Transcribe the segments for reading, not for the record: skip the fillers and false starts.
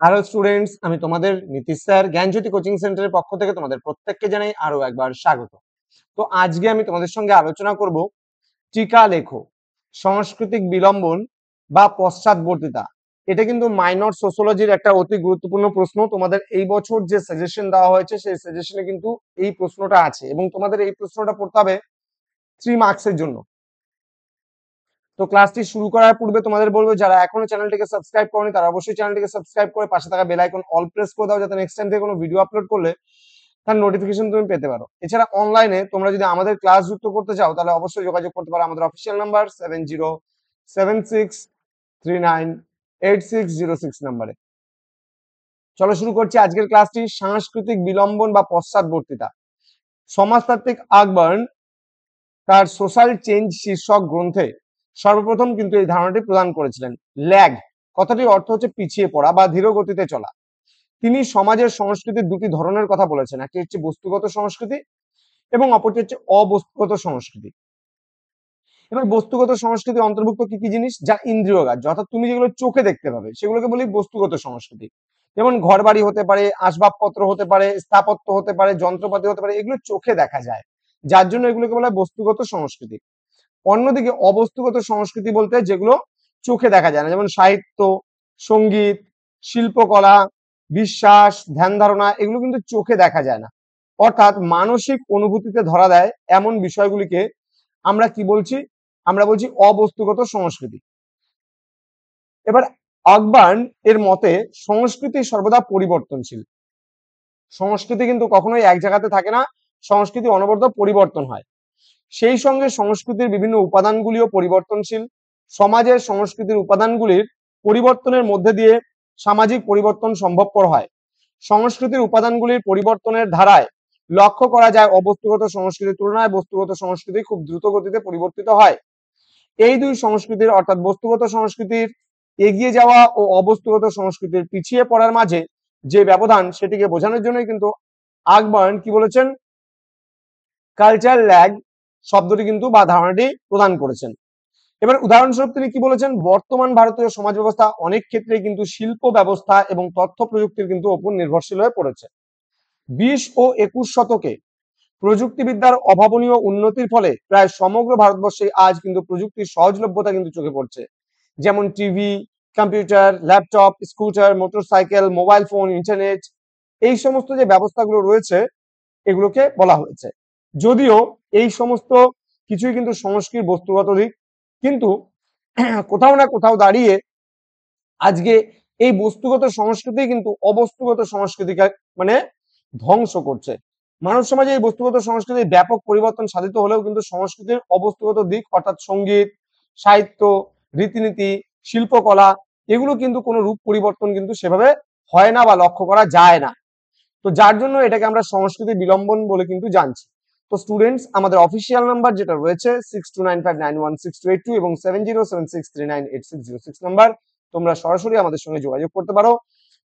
Hello students, আমি তোমাদের Nitish sir জ্ঞানজ্যোতি coaching সেন্টারের পক্ষ থেকে তোমাদের প্রত্যেককে জানাই আরো একবার স্বাগত। তো আজকে আমি তোমাদের সঙ্গে আলোচনা করব টিকা লেখো, সাংস্কৃতিক বিলম্বন বা পশ্চাৎবর্তিতা। এটা কিন্তু মাইনর সোশিওলজির একটা অতি গুরুত্বপূর্ণ প্রশ্ন। তোমাদের এই বছর যে সাজেশন দেওয়া হয়েছে সেই সাজেশনে কিন্তু এই প্রশ্নটা আছে এবং তোমাদের এই প্রশ্নটা পড়তে হবে 3 মার্কসের জন্য। তো ক্লাসটি শুরু করার পূর্বে তোমাদের বলবো, যারা এখনো চ্যানেলটিকে সাবস্ক্রাইব করনি তারা অবশ্যই চ্যানেলটিকে সাবস্ক্রাইব করে পাশে থাকা বেল আইকন অল প্রেস করে দাও, যাতে নেক্সট টাইম থেকে কোনো ভিডিও আপলোড করলে তার নোটিফিকেশন তুমি পেতে পারো। এছাড়া অনলাইনে তোমরা যদি আমাদের ক্লাস যুক্ত করতে চাও তাহলে অবশ্যই যোগাযোগ করতে পারো আমাদের অফিসিয়াল নাম্বার 7076398606 নাম্বারে। চলো শুরু করছি আজকের ক্লাসটি। সাংস্কৃতিক বিলম্বন বা পশ্চাৎবর্তিতা। সমাজতাত্ত্বিক আকবর্ন তার সোশ্যাল চেঞ্জ শীর্ষক গ্রন্থে সর্বপ্রথম কিন্তু এই ধারণাটি প্রদান করেছিলেন। ল্যাগ কথাটির অর্থ হচ্ছে পিছিয়ে পড়া বা ধীর গতিতে চলা। তিনি সমাজের সংস্কৃতির দুটি ধরনের কথা বলেছেন, একটি হচ্ছে বস্তুগত সংস্কৃতি এবং অপরটি হচ্ছে অবস্তুগত সংস্কৃতি। এবার বস্তুগত সংস্কৃতি অন্তর্ভুক্ত কি কি জিনিস? যা ইন্দ্রিয়গ্রাহ্য, অর্থাৎ তুমি যেগুলো চোখে দেখতে পাবে সেগুলোকে বলি বস্তুগত সংস্কৃতি। যেমন ঘর বাড়ি হতে পারে, আসবাবপত্র হতে পারে, স্থাপত্য হতে পারে, যন্ত্রপাতি হতে পারে, এগুলো চোখে দেখা যায়, যার জন্য এগুলোকে বলা হয় বস্তুগত সংস্কৃতি। অন্যদিকে অবস্তুগত সংস্কৃতি বলতে যেগুলো চোখে দেখা যায় না, যেমন সাহিত্য, সঙ্গীত, শিল্পকলা, বিশ্বাস, ধ্যান ধারণা, এগুলো কিন্তু চোখে দেখা যায় না। অর্থাৎ মানসিক অনুভূতিতে ধরা দেয় এমন বিষয়গুলিকে আমরা কি বলছি? আমরা বলছি অবস্তুগত সংস্কৃতি। এবার আকবর্ন এর মতে সংস্কৃতি সর্বদা পরিবর্তনশীল। সংস্কৃতি কিন্তু কখনোই এক জায়গাতে থাকে না, সংস্কৃতি অনবরত পরিবর্তন হয়। সেই সঙ্গে সংস্কৃতির বিভিন্ন উপাদানগুলিও পরিবর্তনশীল। সমাজের সংস্কৃতির উপাদানগুলির পরিবর্তনের মধ্যে দিয়ে সামাজিক পরিবর্তন সম্ভবপর হয়। সংস্কৃতির উপাদানগুলির পরিবর্তনের ধারায় লক্ষ্য করা যায় অবস্তুগত সংস্কৃতির তুলনায় বস্তুগত সংস্কৃতি খুব দ্রুত গতিতে পরিবর্তিত হয়। এই দুই সংস্কৃতির অর্থাৎ বস্তুগত সংস্কৃতির এগিয়ে যাওয়া ও অবস্তুগত সংস্কৃতির পিছিয়ে পড়ার মাঝে যে ব্যবধান, সেটিকে বোঝানোর জন্যই কিন্তু আকবর্ন কি বলেছেন? কালচার ল্যাগ শব্দটি কিন্তু বা ধারণাটি প্রদান করেছেন। এবার উদাহরণস্বরূপ তিনি কি বলেছেন? বর্তমান ভারতীয় সমাজ ব্যবস্থা অনেক ক্ষেত্রে কিন্তু শিল্প ব্যবস্থা এবং তথ্য প্রযুক্তির কিন্তু ওপর নির্ভরশীল হয়ে পড়েছে। 20 ও 21 শতকে প্রযুক্তিবিদ্যার অভাবনীয় উন্নতির ফলে প্রায় সমগ্র ভারতবর্ষে আজ কিন্তু প্রযুক্তির সহজলভ্যতা কিন্তু চোখে পড়ছে। যেমন TV, computer, laptop, scooter, motorcycle, mobile phone, internet, এই সমস্ত যে ব্যবস্থাগুলো রয়েছে এগুলোকে বলা হয়েছে। যদিও এই সমস্ত কিছুই কিন্তু সংস্কৃতির বস্তুগত দিক, কিন্তু কোথাও না কোথাও দাঁড়িয়ে আজকে এই বস্তুগত সংস্কৃতি কিন্তু অবস্তুগত সংস্কৃতিকে মানে ধ্বংস করছে। মানব সমাজে এই বস্তুগত সংস্কৃতির ব্যাপক পরিবর্তন সাধিত হলেও কিন্তু সংস্কৃতির অবস্তুগত দিক অর্থাৎ সঙ্গীত, সাহিত্য, রীতিনীতি, শিল্পকলা, এগুলো কিন্তু কোনো রূপ পরিবর্তন কিন্তু সেভাবে হয় না বা লক্ষ্য করা যায় না। তো যার জন্য এটাকে আমরা সংস্কৃতি বিলম্বন বলে কিন্তু জানছি। তো স্টুডেন্টস, আমাদের অফিসিয়াল নাম্বার যেটা রয়েছে 6295916282 এবং 7076398606 নাম্বার, তোমরা সরাসরি আমাদের সঙ্গে যোগাযোগ করতে পারো।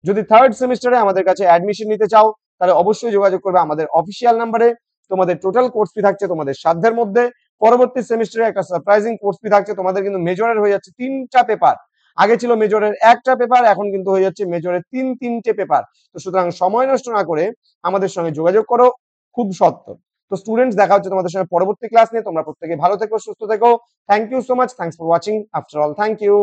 যদি থার্ড সেমিস্টারে আমাদের কাছে অ্যাডমিশন নিতে চাও তাহলে অবশ্যই যোগাযোগ করবে আমাদের অফিসিয়াল নাম্বারে। তোমাদের টোটাল কোর্স ফি থাকছে তোমাদের সাধ্যের মধ্যে। পরবর্তী সেমিস্টারে একটা সারপ্রাইজিং কোর্স ফি থাকছে তোমাদের, কিন্তু মেজরের হয়ে যাচ্ছে 3টা পেপার। আগে ছিল মেজরের একটা পেপার, এখন কিন্তু হয়ে যাচ্ছে মেজরের 3টে পেপার। তো সুতরাং সময় নষ্ট না করে আমাদের সঙ্গে যোগাযোগ করো খুব সত্বর। তো স্টুডেন্টস, দেখা হচ্ছে তোমাদের সঙ্গে পরবর্তী ক্লাস নিয়ে। তোমরা প্রত্যেকে ভালো থেকো, সুস্থ থেকো। Thank you so much. Thanks for watching. After all, thank you.